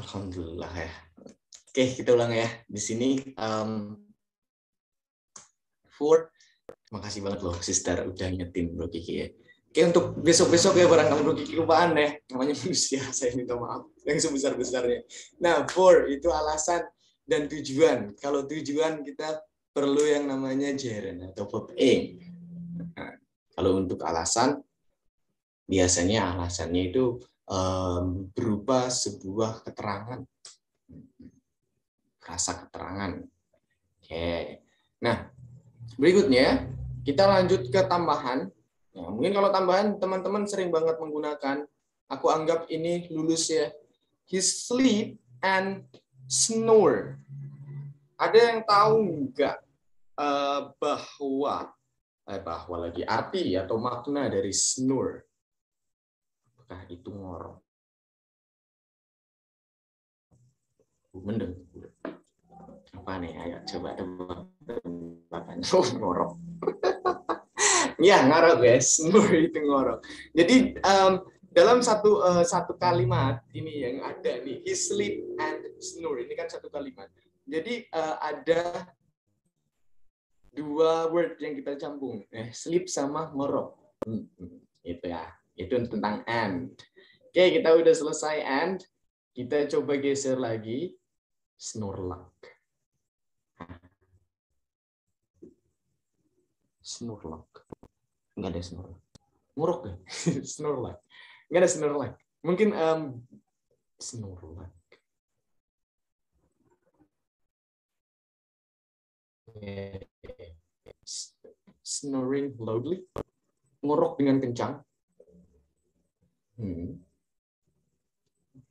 Alhamdulillah ya. Oke, kita ulang ya. Di sini for makasih banget loh sister udah nyetin Bro Kiki ya. Oke, untuk besok-besok ya barangkali Bro Kiki lupaan deh. Namanya manusia, saya minta maaf yang sebesar-besarnya. Nah, for itu alasan dan tujuan. Kalau tujuan kita perlu yang namanya gerund atau verb aim. Nah, kalau untuk alasan biasanya alasannya itu berupa sebuah keterangan. Rasa keterangan. Oke. Nah, berikutnya kita lanjut ke tambahan. Nah, mungkin kalau tambahan teman-teman sering banget menggunakan. Aku anggap ini lulus ya. He sleep and snore. Ada yang tahu nggak bahwa lagi arti atau makna dari snore? Apakah itu ngorok? Mendeng. Apa nih? Ayo coba tebakan. Oh, ngorok. Ya, ngorok guys. Snore itu ngorok. Jadi dalam satu kalimat ini yang ada nih, he sleep and snore. Ini kan satu kalimat. Jadi ada dua word yang kita campur, sleep sama ngorok. Itu ya. Itu tentang and. Oke, kita udah selesai and. Kita coba geser lagi. Snorlax. Snorlax. Enggak ada Snorlax. Ngorok deh. Snorlax. Enggak ada Snorlax. Mungkin Snorlax. Snoring loudly. Ngorok dengan kencang.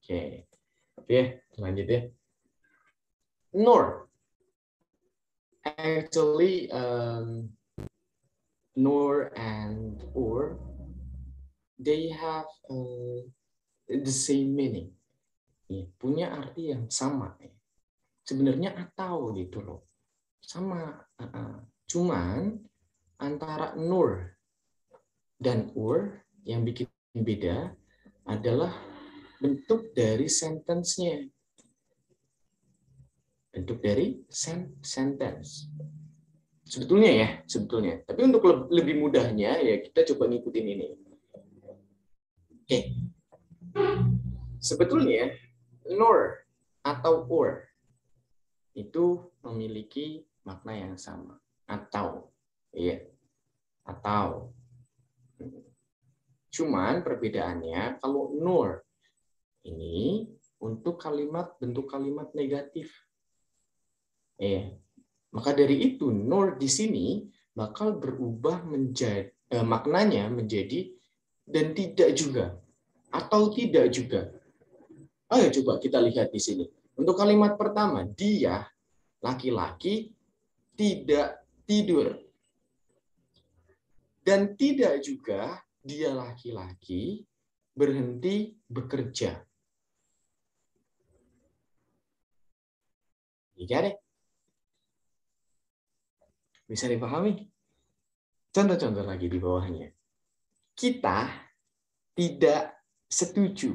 Oke, lanjut ya. Nor. Actually, nor and or, they have the same meaning. Punya arti yang sama. Sebenarnya atau gitu loh. Sama. Cuman antara nor dan or yang bikin beda adalah bentuk dari sentence-nya. Bentuk dari sentence. Sebetulnya. Tapi untuk lebih mudahnya ya kita coba ngikutin ini. Oke. Sebetulnya nor atau or itu memiliki makna yang sama. Atau. Iya. Atau. Cuman perbedaannya kalau nor ini untuk bentuk kalimat negatif. Maka dari itu nor di sini bakal berubah menjadi maknanya menjadi dan tidak juga atau tidak juga. Ayo coba kita lihat di sini. Untuk kalimat pertama, dia laki-laki tidak tidur. Dan tidak juga dia laki-laki berhenti bekerja. Iya deh. Bisa dipahami? Contoh-contoh lagi di bawahnya. Kita tidak setuju.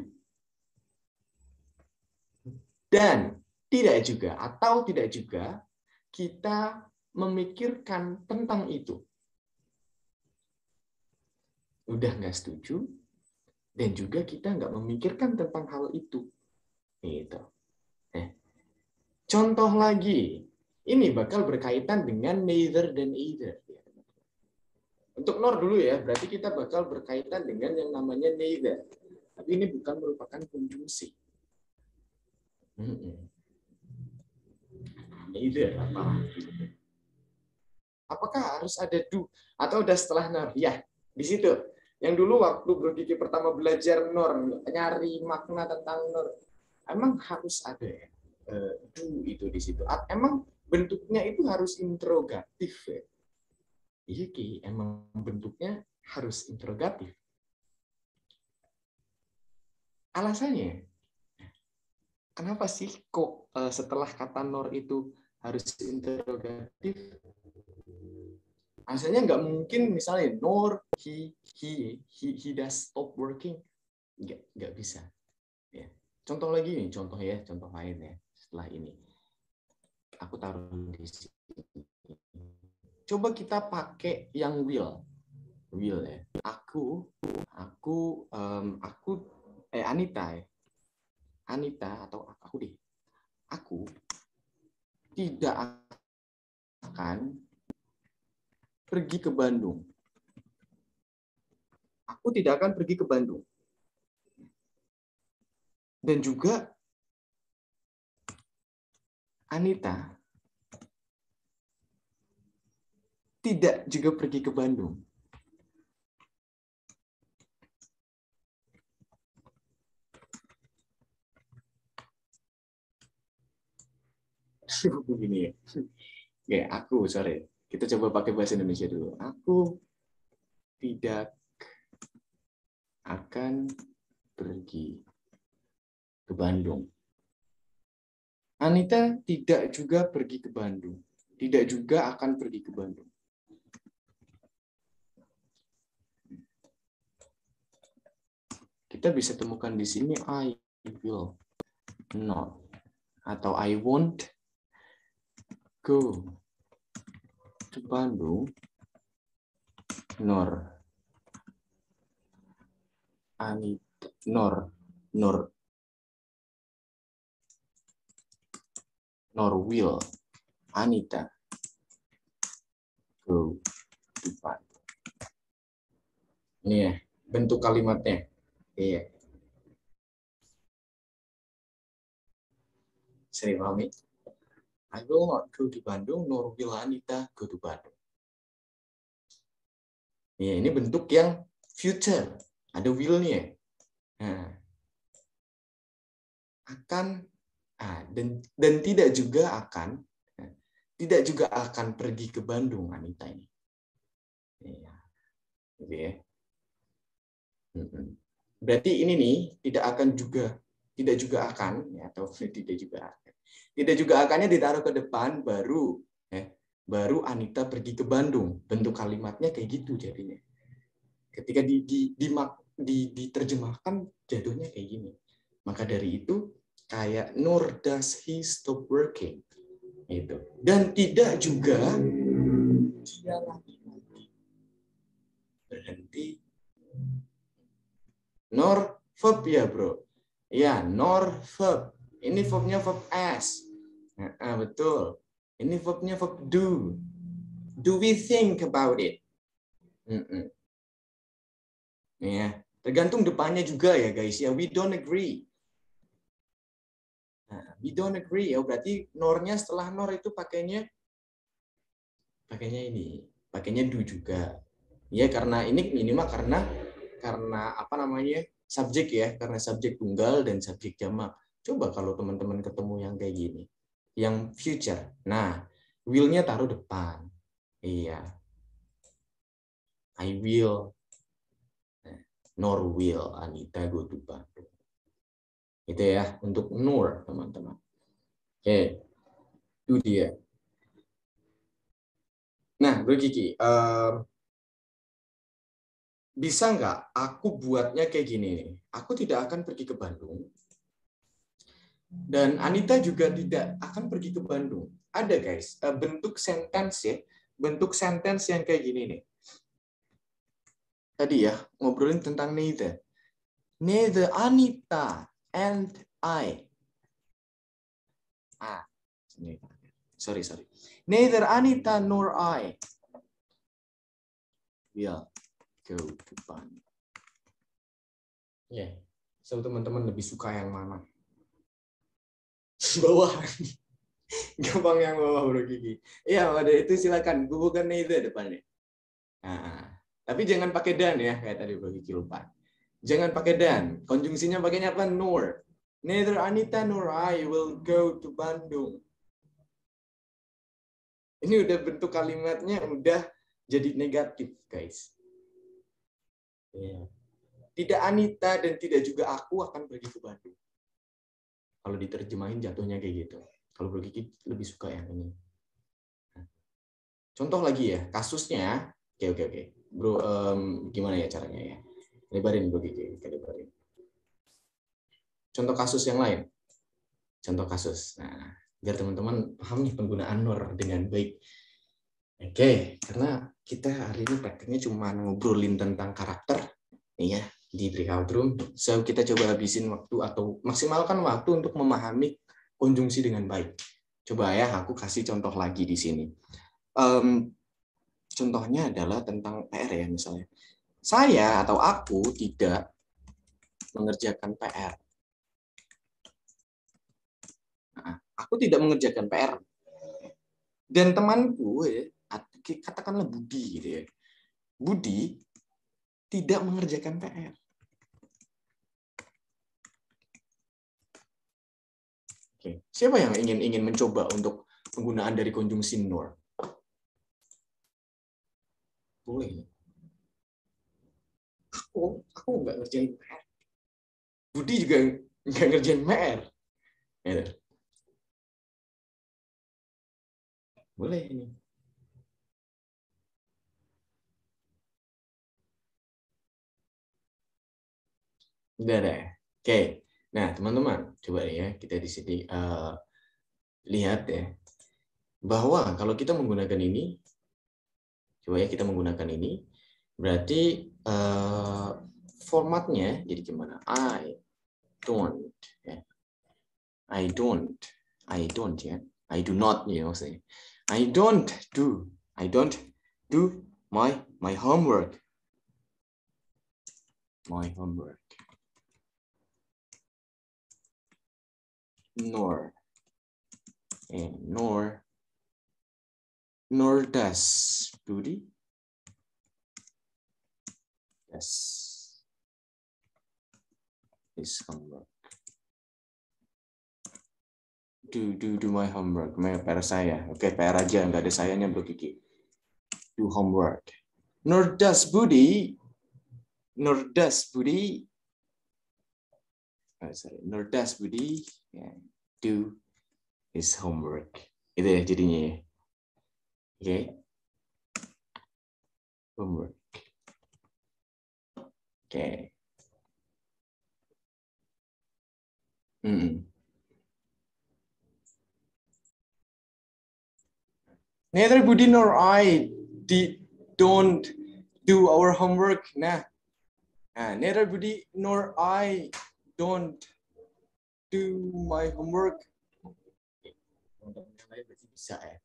Dan tidak juga atau tidak juga kita memikirkan tentang itu. Udah nggak setuju dan juga kita nggak memikirkan tentang hal itu. Gitu. Contoh lagi, ini bakal berkaitan dengan neither dan either. Untuk nor dulu ya, berarti kita bakal berkaitan dengan yang namanya neither. Tapi ini bukan merupakan konjungsi. Neither apa? Apakah harus ada do atau udah setelah nor? Ya, di situ. Yang dulu waktu Bro Kiki pertama belajar nor, nyari makna tentang nor, emang harus ada ya do itu di situ. Emang bentuknya itu harus interrogatif ya. Iya Ki, emang bentuknya harus interrogatif. Alasannya, kenapa sih kok setelah kata nor itu harus interrogatif? Asalnya nggak mungkin misalnya nor he does stop working, nggak bisa. Ya. Contoh lagi nih, contoh lain ya. Setelah ini, aku taruh di sini. Coba kita pakai yang will ya. Anita ya. Anita atau aku deh. Aku tidak akan pergi ke Bandung. Aku tidak akan pergi ke Bandung. Dan juga Anita tidak juga pergi ke Bandung. Begini ya. Oke, sorry. Kita coba pakai bahasa Indonesia dulu. Aku tidak akan pergi ke Bandung. Anita tidak juga pergi ke Bandung. Tidak juga akan pergi ke Bandung. Kita bisa temukan di sini I will not atau I won't go to Bandung nor Anita nor will Anita go to Bandung. Ini ya bentuk kalimatnya. Iya. Sering pahami? I will not go to Bandung, nor will Anita go to Bandung. Ya, ini bentuk yang future. Ada will-nya. Nah, akan dan tidak juga akan pergi ke Bandung Anita ini. Ya, gitu ya. Berarti ini nih tidak juga akan ya, atau tidak juga akannya ditaruh ke depan baru Anita pergi ke Bandung. Bentuk kalimatnya kayak gitu jadinya. Ketika diterjemahkan jatuhnya kayak gini. Maka dari itu kayak nor does he stop working itu. Dan tidak juga dia lagi berhenti. Nor verb ya, Bro. Ya, nor verb. Ini verbnya verb as. Betul. Ini verbnya verb do. Do we think about it? Ya, tergantung depannya juga ya, guys. Ya, we don't agree. Nah, we don't agree ya, berarti nornya setelah nor itu pakainya ini, pakainya do juga. Ya, karena ini minimal karena apa namanya? Subjek ya, karena subjek tunggal dan subjek jamak. Coba kalau teman-teman ketemu yang kayak gini, yang future. Nah, will-nya taruh depan. Iya. I will. Nor will Anita go to Bandung. Itu ya untuk nor, teman-teman. Oke. Itu dia. Nah, Bro Kiki, bisa nggak aku buatnya kayak gini nih? Aku tidak akan pergi ke Bandung. Dan Anita juga tidak akan pergi ke Bandung. Ada guys, bentuk sentence ya. Bentuk sentence yang kayak gini nih. Tadi ya, ngobrolin tentang neither. Neither Anita and I. Sorry. Neither Anita nor I will go to Bandung. Ya, so teman-teman lebih suka yang mana? Bawah. Gampang yang bawah, Bro Kiki. Iya, pada itu silakan. Bukan neither depannya. Nah, tapi jangan pakai dan ya, kayak tadi Bro Kiki lupa. Jangan pakai dan. Konjungsinya pakainya apa? Nor. Neither Anita nor I will go to Bandung. Ini udah bentuk kalimatnya udah jadi negatif, guys. Ya. Tidak Anita dan tidak juga aku akan pergi ke Bandung. Kalau diterjemahin jatuhnya kayak gitu. Kalau Bro Kiki lebih suka yang ini. Contoh lagi ya, kasusnya. Oke. Bro, gimana ya caranya ya? Lebarin Bro Kiki, lebarin. contoh kasus yang lain. Contoh kasus. Nah, biar teman-teman paham nih penggunaan NOR dengan baik. Oke, karena kita hari ini praktiknya cuma ngobrolin tentang karakter nih ya di breakout room. So kita coba habisin waktu atau maksimalkan waktu untuk memahami konjungsi dengan baik. Coba ya, aku kasih contoh lagi di sini. Contohnya adalah tentang PR ya misalnya. Saya atau aku tidak mengerjakan PR. Nah, aku tidak mengerjakan PR. Dan temanku ya, katakanlah Budi gitu ya. Budi tidak mengerjakan PR. Oke. Siapa yang ingin mencoba untuk penggunaan dari konjungsi NOR? Boleh. Aku nggak ngerjain PR. Budi juga nggak ngerjain PR. Ya. Boleh ini. Udah deh. Oke. Nah, teman-teman, coba ya kita di sini lihat ya bahwa kalau kita menggunakan ini, coba ya kita menggunakan ini, berarti formatnya jadi gimana? I don't, ya. I don't ya. I do not ya maksudnya. I don't do my homework. My homework. Nor does Budi his homework. Do my homework. PR saya. Oke, PR aja, nggak ada sayanya Bro Kiki. Do homework. Nor does Budi do his homework. Itu ya jadinya ya. Oke. Homework. Oke. Neither Budi nor I don't do our homework. Nah, neither Budi nor I don't do my homework. Berarti bisa ya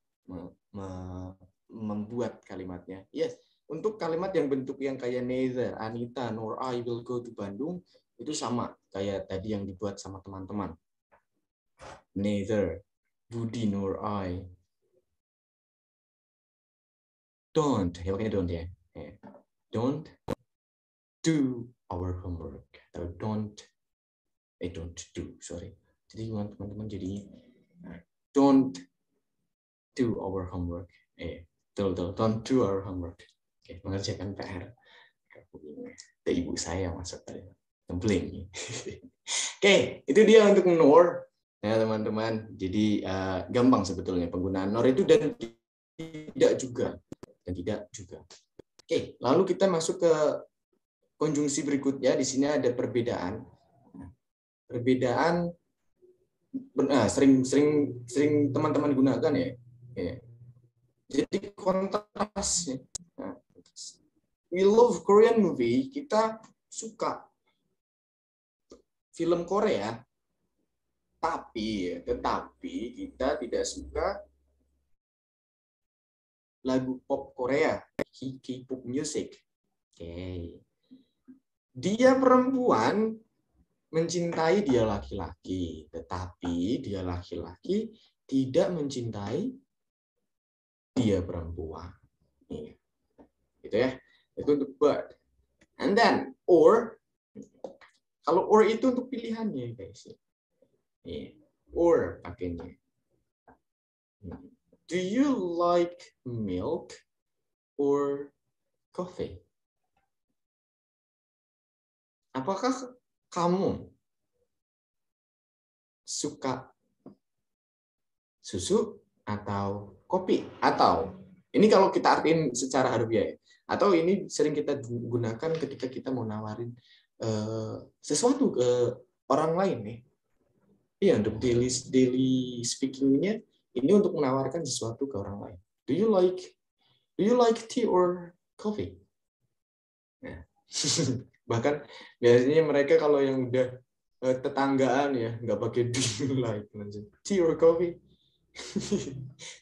membuat kalimatnya. Yes, untuk kalimat yang bentuk yang kayak neither Anita nor I will go to Bandung itu sama kayak tadi yang dibuat sama teman-teman. Neither Budi nor I don't, ya makanya don't ya. Don't do our homework atau don't do, sorry. Jadi teman-teman jadinya don't do our homework. Don't do our homework. Oke, mengerjakan PR. Ada ibu saya masuk tadi. Templing. Oke, itu dia untuk NOR. Ya teman-teman, jadi gampang sebetulnya penggunaan NOR itu dan tidak juga. Oke, lalu kita masuk ke konjungsi berikutnya. Di sini ada perbedaan. Perbedaan sering teman-teman gunakan ya. Jadi kontras. We love Korean movie. Kita suka film Korea. Tetapi kita tidak suka lagu pop Korea, K-pop music. Oke. Dia perempuan mencintai dia laki-laki, tetapi dia laki-laki tidak mencintai dia perempuan. Gitu ya. Itu untuk but. And then or, kalau or itu untuk pilihannya guys. Or pakainya. Do you like milk or coffee? Apakah kamu suka susu atau kopi? Atau ini kalau kita artiin secara harfiah ya. Atau ini sering kita gunakan ketika kita mau nawarin sesuatu ke orang lain nih. Iya, untuk daily speaking-nya ini untuk menawarkan sesuatu ke orang lain. Do you like tea or coffee? Nah. Bahkan biasanya mereka kalau yang udah tetanggaan ya nggak pakai do you like tea or coffee.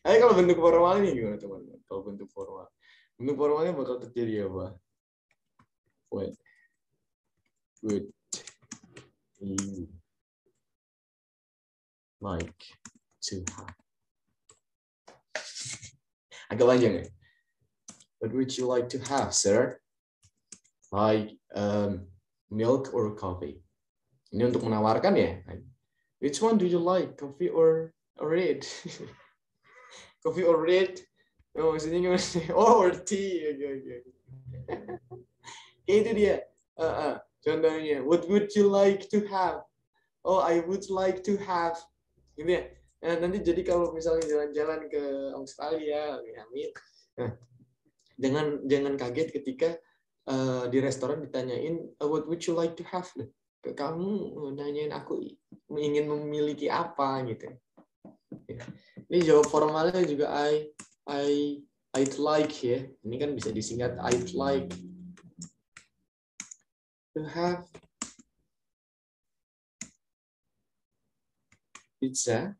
Tapi kalau bentuk formal ini gimana teman-teman? Kalau bentuk formalnya bakal terjadi apa? What would you like to have? Agak panjang ya. What would you like to have, sir? Like milk or coffee? Ini untuk menawarkan ya. Which one do you like, coffee or red? Coffee or red? Oh, maksudnya gimana sih? Oh, or tea. Okay. Itu dia. Contohnya, what would you like to have? Oh, I would like to have. Gitu ya. Nah, nanti jadi kalau misalnya jalan-jalan ke Australia, amin. Nah, jangan kaget ketika di restoran ditanyain, what would you like to have? Kamu nanyain aku ingin memiliki apa gitu. Ini jawab formalnya juga I'd like ya. Ini kan bisa disingkat I'd like to have pizza,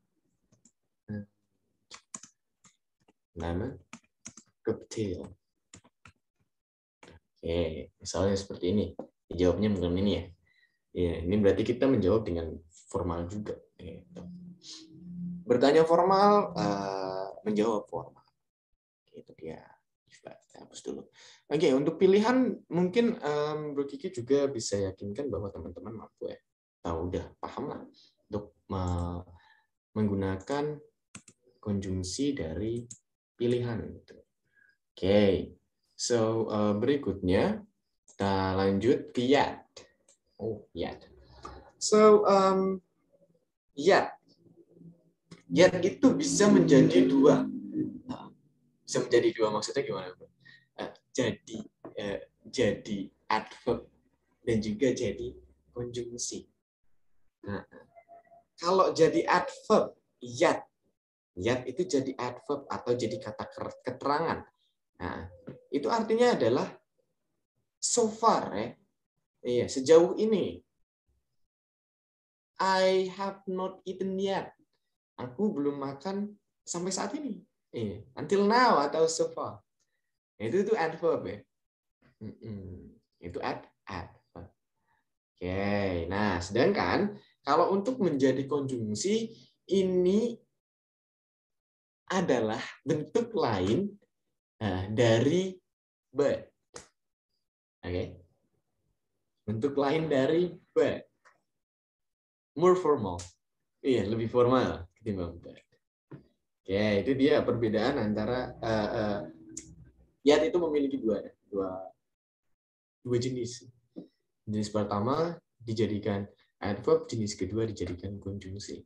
lemon cocktail. Oke, misalnya seperti ini. Jawabnya mungkin ini ya. Ya, ini berarti kita menjawab dengan formal juga. Bertanya formal, menjawab formal. Itu dia. Coba kita hapus dulu. Oke, untuk pilihan mungkin Bro Kiki juga bisa yakinkan bahwa teman-teman mampu ya. Tahu udah paham lah untuk menggunakan konjungsi dari pilihan. Oke, so berikutnya kita lanjut ke yet. Oh, yet. So, yet itu bisa menjadi dua. Bisa menjadi dua maksudnya gimana, Bro? Jadi adverb dan juga jadi konjungsi. Nah, kalau jadi adverb, yet itu jadi adverb atau jadi kata keterangan. Nah, itu artinya adalah so far ya. Iya, sejauh ini. I have not eaten yet. Aku belum makan sampai saat ini. Iya, until now atau so far. Itu adverb ya. Itu adverb. Oke, nah sedangkan kalau untuk menjadi konjungsi ini adalah bentuk lain dari but. Oke. Bentuk lain dari but. More formal. Iya, lebih formal ketimbang but. Oke, itu dia perbedaan antara yet itu memiliki dua jenis. Jenis pertama dijadikan adverb, jenis kedua dijadikan konjungsi.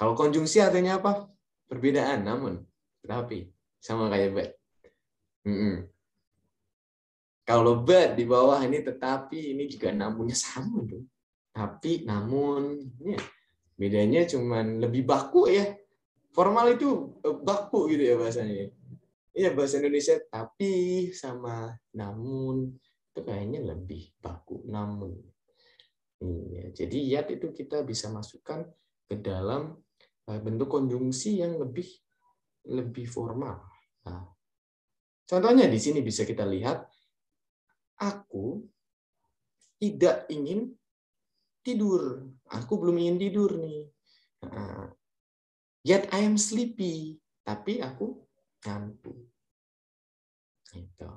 Kalau konjungsi artinya apa? Perbedaan, namun, tetapi, sama kayak but. Kalau but di bawah ini tetapi, ini juga namunnya sama dong. Tapi, namun, ya, bedanya cuman lebih baku ya. Formal itu baku gitu ya bahasanya. Iya, bahasa Indonesia tapi sama namun itu kayaknya lebih baku namun. Iya, jadi yet itu kita bisa masukkan ke dalam bentuk konjungsi yang lebih formal. Nah, contohnya di sini bisa kita lihat, aku tidak ingin tidur. Aku belum ingin tidur nih. Yet I am sleepy. Tapi aku ngantuk. Gitu.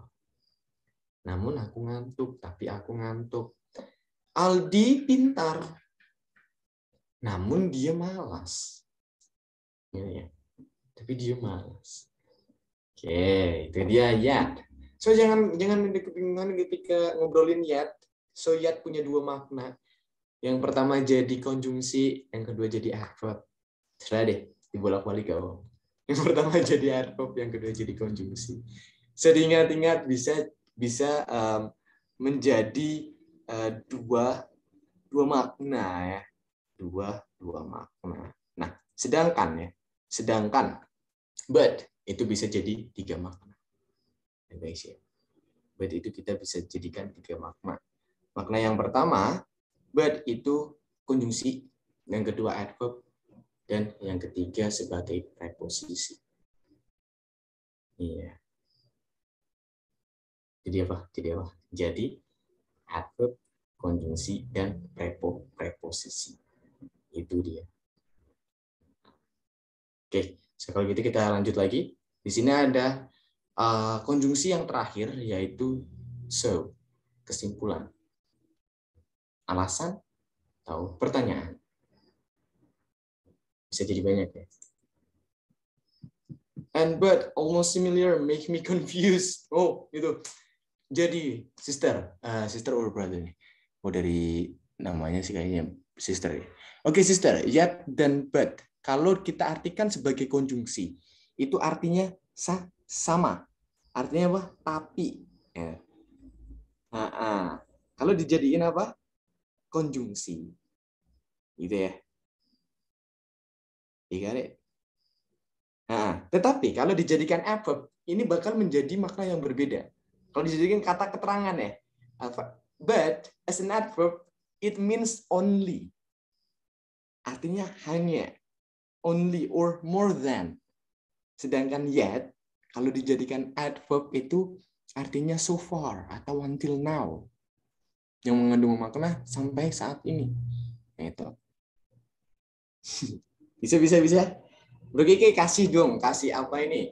Namun aku ngantuk. Tapi aku ngantuk. Aldi pintar. Namun dia malas. Ya. Tapi dia malas. Oke, itu dia yet. So jangan ada kebingungan ketika ngobrolin yet. So yet punya dua makna. Yang pertama jadi konjungsi, yang kedua jadi adverb. Terserah deh, dibolak-balik kau. Yang pertama jadi adverb, yang kedua jadi konjungsi. So diingat-ingat bisa menjadi dua dua makna ya. Dua makna. Nah, sedangkan but itu bisa jadi 3 makna. Ya, guys ya. But itu kita bisa jadikan 3 makna. Makna yang pertama, but itu konjungsi, yang kedua adverb, dan yang ketiga sebagai preposisi. Iya. Jadi adverb, konjungsi, dan preposisi. Itu dia. Oke, kalau gitu kita lanjut lagi. Di sini ada konjungsi yang terakhir, yaitu so, kesimpulan, alasan, atau pertanyaan. Bisa jadi banyak ya. And but almost similar make me confused. Oh, itu. Jadi, sister or brother nih. Oh, dari namanya sih kayaknya sister. Oke, sister. Yet dan but. Kalau kita artikan sebagai konjungsi, itu artinya sama. Artinya apa? Tapi. Ya. Kalau dijadiin apa? Konjungsi. Gitu ya. Iya, tetapi kalau dijadikan adverb, ini bakal menjadi makna yang berbeda. Kalau dijadikan kata keterangan ya, but as an adverb, it means only. Artinya hanya, only or more than. Sedangkan yet, kalau dijadikan adverb itu artinya so far atau until now. Yang mengandung makna sampai saat ini. Itu. Bisa. Bro Kiki kasih dong, kasih apa ini?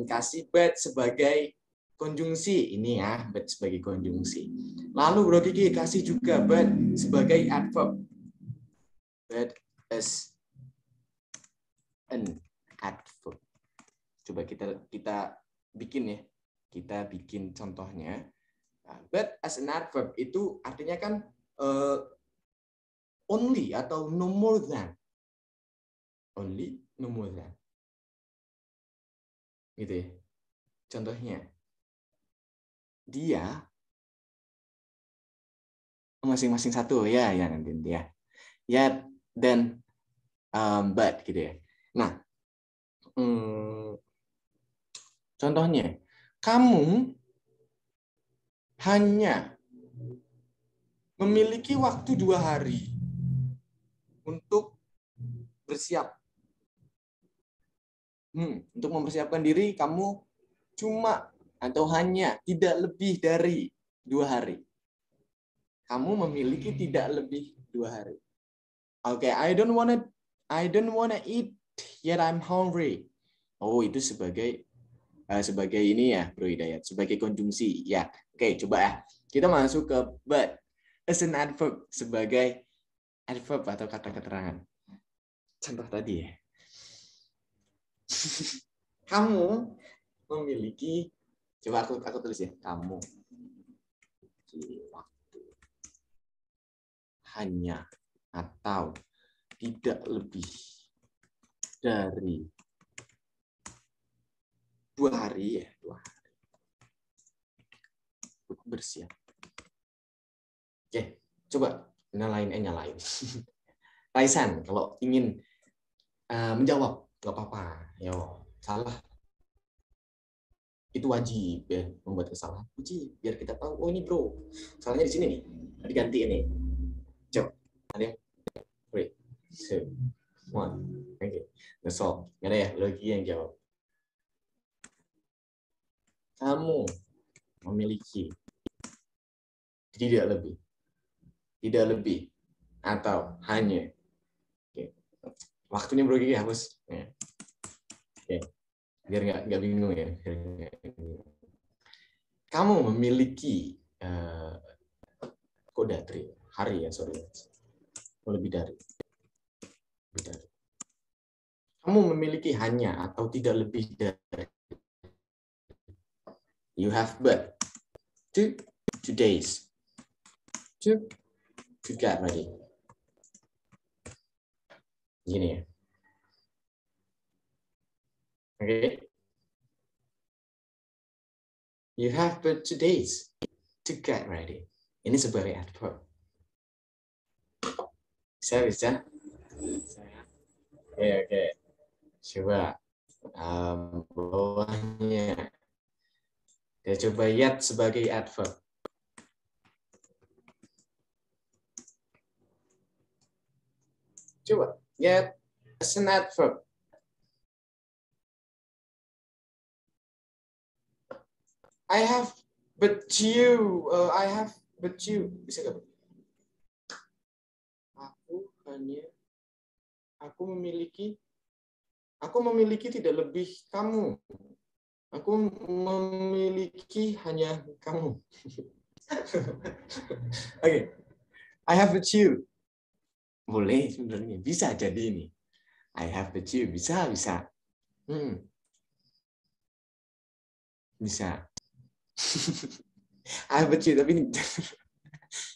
Kasih but sebagai konjungsi. Ini ya, but sebagai konjungsi. Lalu Bro Kiki kasih juga but sebagai adverb. But as an adverb. Coba kita bikin ya. Kita bikin contohnya. But as an adverb itu artinya kan only atau no more than. Only, no more than. Gitu ya. Contohnya. Dia masing-masing satu ya nanti ya. Ya dan but gitu ya. Nah, contohnya, kamu hanya memiliki waktu 2 hari untuk bersiap. Untuk mempersiapkan diri, kamu cuma atau hanya tidak lebih dari 2 hari. Kamu memiliki tidak lebih 2 hari. Oke, I don't wanna eat yet I'm hungry. Oh, itu sebagai ini ya, Bro Hidayat, sebagai konjungsi. Ya, oke, coba ya. Kita masuk ke but as an adverb sebagai adverb atau kata keterangan. Contoh tadi ya. Kamu memiliki, coba aku tulis ya. Kamu memiliki waktu hanya atau tidak lebih dari 2 hari ya, 2 hari untuk bersiap. Oke, coba nyalain. Raisan, kalau ingin menjawab, nggak apa-apa. Yo, salah. Itu wajib ya, membuat kesalahan. Wajib, biar kita tahu, oh ini bro, salahnya di sini nih. Diganti ini. Coba, ada yang? 3, 2, 1. Oke, ngesol. Nggak ada ya, lagi yang jawab. Kamu memiliki tidak lebih atau hanya. Oke. Waktunya bro Gigi hapus. Oke. Biar nggak bingung ya. Kamu memiliki hari ya, sorry. Lebih dari. Kamu memiliki hanya atau tidak lebih dari. You have but 2 days to get ready. Gini ya. Oke. You have but 2 days to get ready. Ini sebagai adverb. Bisa. Oke. Coba bawahnya. Ya, coba yet sebagai adverb. Coba yet as an adverb. I have but you. I have but you. Bisa nggak? Aku memiliki. Aku memiliki tidak lebih kamu. Aku memiliki hanya kamu. Oke. I have but you. Boleh sebenarnya. Bisa jadi ini. I have but you. Bisa. Bisa. I have but you.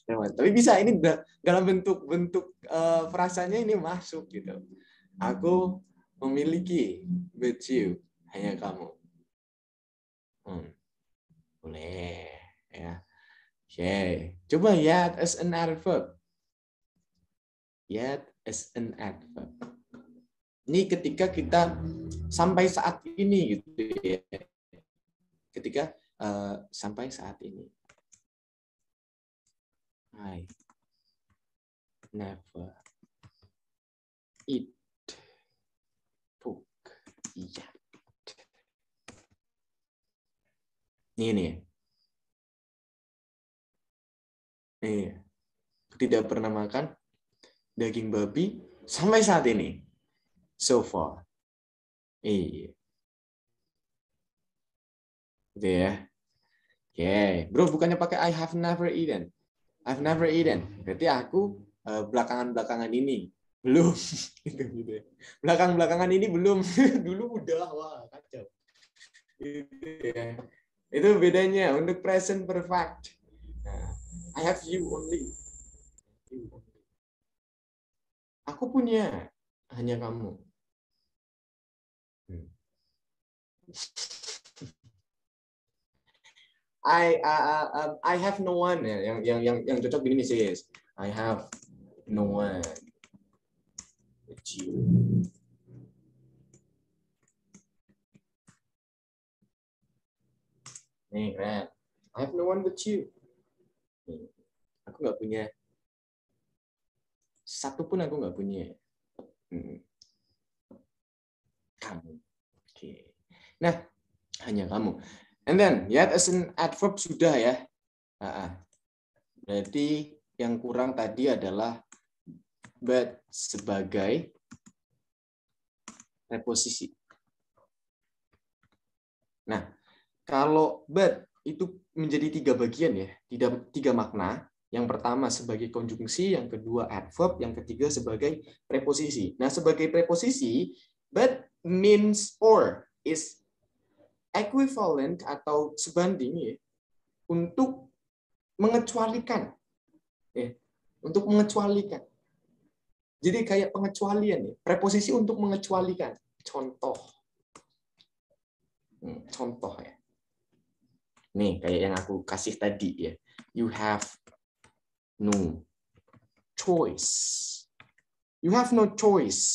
Tapi bisa ini dalam bentuk frasanya ini masuk gitu. Aku memiliki but you. Hanya kamu. Boleh. Ya. Oke. Coba yet as an adverb. Yet as an adverb. Ini ketika kita sampai saat ini gitu ya. Ketika sampai saat ini. I never eat pork yet. Ini nih. Tidak pernah makan daging babi sampai saat ini. So far. Iya. Gitu ya. Oke. Bro, bukannya pakai I have never eaten. I've never eaten. Berarti aku belakangan-belakangan ini. Belum. Gitu ya. Belakang-belakangan ini belum. Dulu udah. Wah, kacau. Gitu ya. Itu bedanya untuk present perfect. Nah, I have you only. Aku punya hanya kamu. I have no one ya. Yang cocok gini nih sih. I have no one but you. Nih keren. I have no one but you. Nih, aku nggak punya satu pun aku nggak punya. Kamu. Oke. Nah, hanya kamu. And then, yet as an adverb sudah ya. Berarti yang kurang tadi adalah but sebagai preposisi. Nah, kalau but itu menjadi 3 bagian ya, 3 makna. Yang pertama sebagai konjungsi, yang kedua adverb, yang ketiga sebagai preposisi. Nah, sebagai preposisi, but means or is equivalent atau sebanding ya, untuk mengecualikan. Ya, untuk mengecualikan. Jadi kayak pengecualian ya, preposisi untuk mengecualikan. Contoh ya. Nih, kayak yang aku kasih tadi ya. You have no choice. You have no choice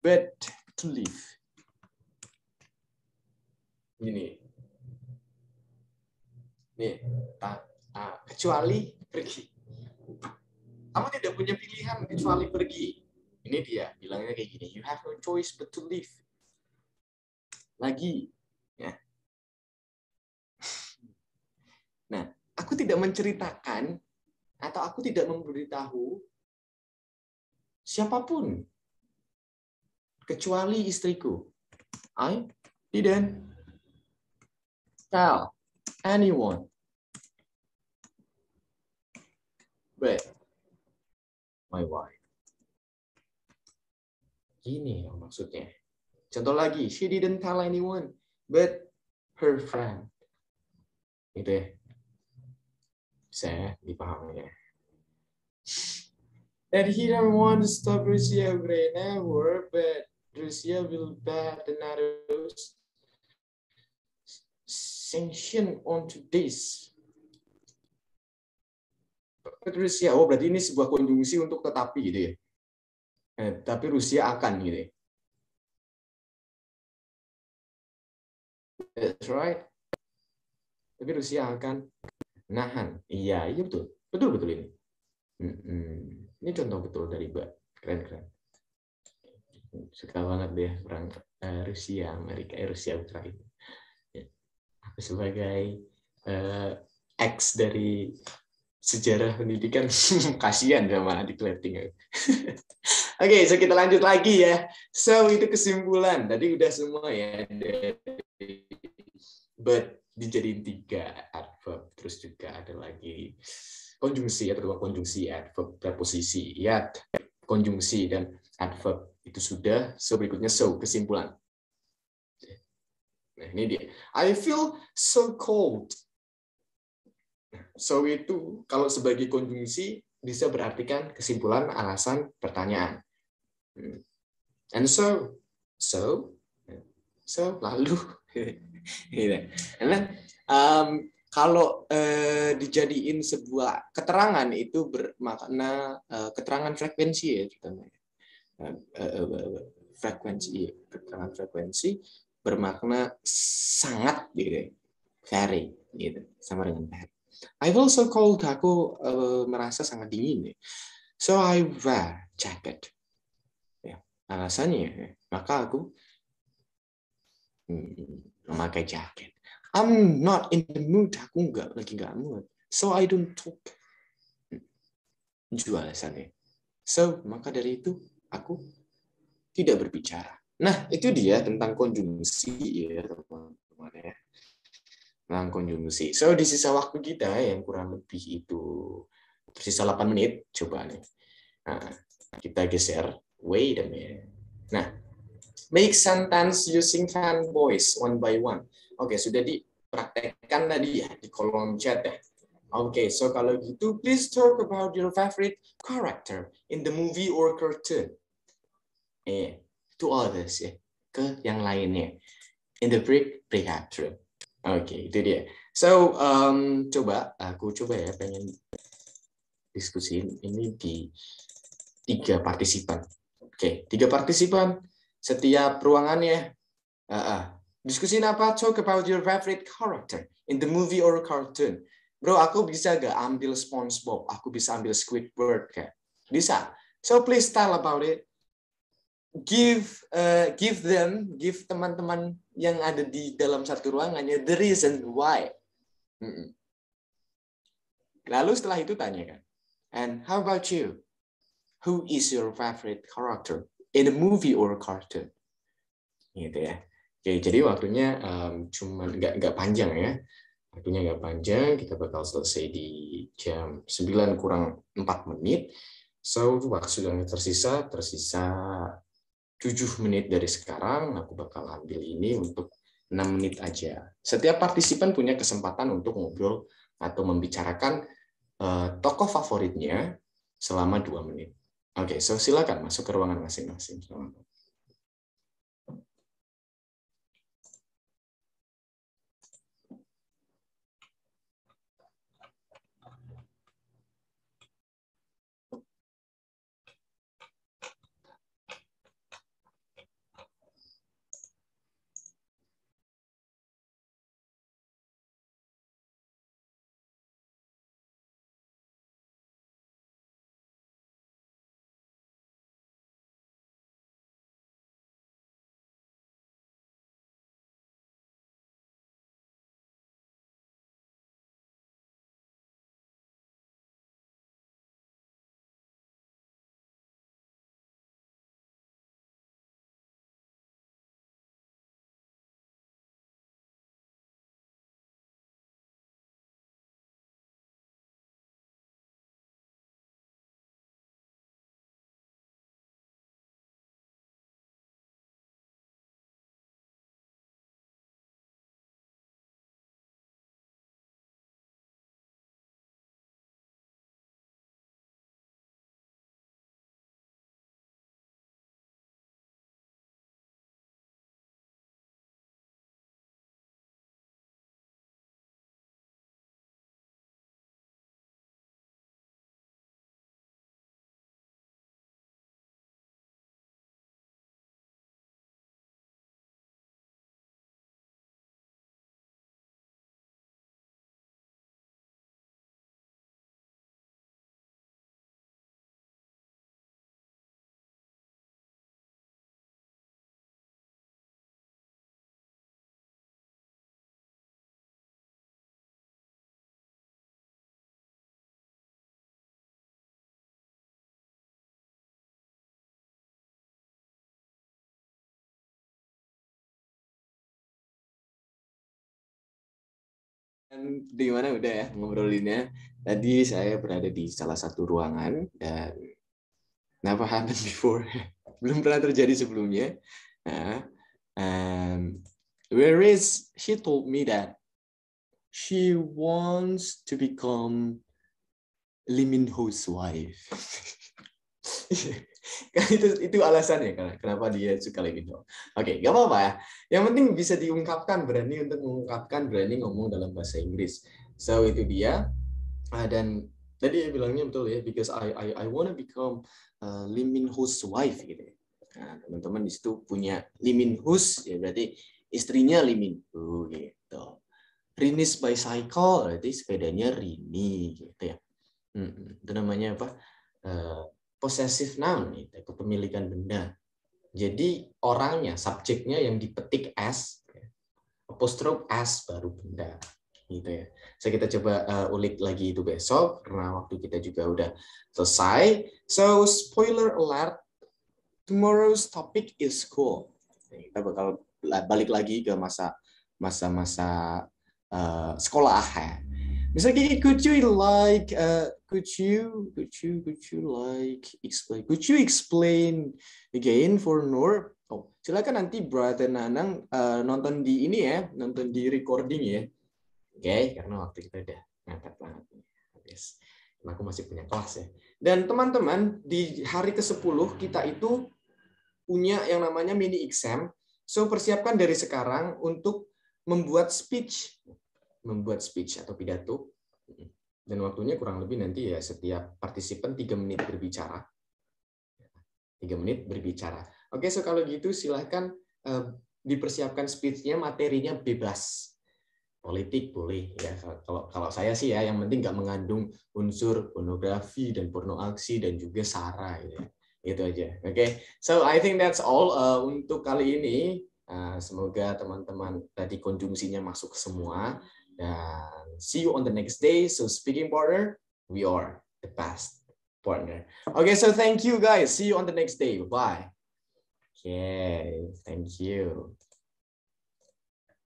but to live. Ini. Nih, kecuali pergi. Kamu tidak punya pilihan kecuali pergi. Ini dia, bilangnya kayak gini. You have no choice but to live. Lagi. Ya. Nah, aku tidak menceritakan atau aku tidak memberitahu siapapun kecuali istriku. I didn't tell anyone but my wife. Gini maksudnya. Contoh lagi, she didn't tell anyone but her friend. Gitu ya. Bisa dipahami ya. That he don't want to stop Russia Ukraine war, but Russia will bet another sanction onto this. Rusia. Oh, berarti ini sebuah konjungsi untuk tetapi gitu ya. Tapi Rusia akan gitu ya. That's right. Tapi Rusia akan nahan. Iya, iya betul. Betul ini. Ini contoh betul dari Mbak. Keren. Suka banget deh perang Rusia, Amerika, Rusia, Ukraina. Ya. Aku sebagai ex dari sejarah pendidikan kasihan sama adik letting. Oke, so kita lanjut lagi ya. So itu kesimpulan. Tadi udah semua ya. But dijadiin 3 adverb. Terus juga ada lagi konjungsi atau konjungsi adverb preposisi ya, konjungsi dan adverb itu sudah. So berikutnya so kesimpulan. Nah ini dia. I feel so cold. So itu kalau sebagai konjungsi bisa berartikan kesimpulan, alasan, pertanyaan. And so lalu. And then, kalau dijadiin sebuah keterangan itu bermakna keterangan frekuensi ya, keterangan frekuensi bermakna sangat gitu, very gitu, sama dengan very. I feel so cold, aku merasa sangat dingin. So I wear jacket. Ya, alasannya, maka aku memakai jaket. I'm not in the mood, aku lagi nggak mood. So I don't talk. Itu alasannya. So maka dari itu aku tidak berbicara. Nah itu dia tentang konjungsi ya teman-teman ya. Tentang konjungsi. So di sisa waktu kita yang kurang lebih itu tersisa 8 menit, coba nih. Nah, kita geser. Wait a minute. Nah, make sentence using fan voice one by one. Oke, sudah dipraktekkan tadi ya di kolom chat ya. Oke, so kalau gitu, please talk about your favorite character in the movie or cartoon. To others ya, ke yang lainnya. In the break after. Oke, itu dia. So, aku coba ya, pengen diskusi ini di 3 partisipan. Oke, 3 partisipan. Setiap ruangannya. Diskusiin apa? Talk about your favorite character in the movie or cartoon. Bro, aku bisa gak ambil SpongeBob? Aku bisa ambil Squidward kayak? Bisa. So please tell about it. Give teman-teman yang ada di dalam satu ruangannya the reason why. Lalu setelah itu tanyakan. And how about you? Who is your favorite character in a movie or cartoon? Gitu ya. Oke, jadi waktunya cuman nggak panjang ya. Waktunya nggak panjang, kita bakal selesai di jam 9 kurang 4 menit. So, waktu yang tersisa 7 menit dari sekarang, aku bakal ambil ini untuk 6 menit aja. Setiap partisipan punya kesempatan untuk ngobrol atau membicarakan tokoh favoritnya selama 2 menit. Oke, so silakan masuk ke ruangan masing-masing. Di mana udah ya ngobrolinnya. Tadi saya berada di salah satu ruangan dan never happened before. Belum pernah terjadi sebelumnya. Nah, whereas she told me that she wants to become Lee Min Ho's wife. Kan itu alasannya kenapa dia suka Lee Min Ho. Oke, nggak apa-apa ya. Yang penting bisa diungkapkan, berani untuk mengungkapkan, berani ngomong dalam bahasa Inggris. So itu dia. Dan tadi bilangnya betul ya, because I wanna become Lee Min Ho's wife gitu. Nah, teman-teman di situ punya Lee Min Ho's ya berarti istrinya Lee Min Ho gitu. Rini's bicycle berarti sepedanya Rini gitu ya. Itu namanya apa? Possessive noun, gitu, kepemilikan benda. Jadi orangnya, subjeknya yang dipetik as, apostrophe as baru benda, gitu ya. So kita coba ulik lagi itu besok karena waktu kita juga udah selesai. So spoiler alert, tomorrow's topic is school. Kita bakal balik lagi ke masa-masa sekolah ya. Misalnya, could you explain again for Nur? Oh, silakan nanti Brother Nanang nonton di ini ya, nonton di recording ya. Oke, karena waktu kita udah mepet banget. Yes. Aku masih punya kelas ya. Dan teman-teman, di hari ke-10 kita itu punya yang namanya mini exam. So persiapkan dari sekarang untuk membuat speech atau pidato, dan waktunya kurang lebih nanti ya setiap partisipan 3 menit berbicara. 3 menit berbicara. Oke, so kalau gitu silahkan dipersiapkan speech-nya, materinya bebas. Politik boleh ya, kalau saya sih ya yang penting nggak mengandung unsur pornografi dan porno aksi dan juga sara gitu ya. Itu aja. Oke. So I think that's all untuk kali ini. Semoga teman-teman tadi konjungsinya masuk semua. Dan see you on the next day. So speaking partner, we are the best partner. Okay, so thank you guys. See you on the next day. Bye. Okay, thank you.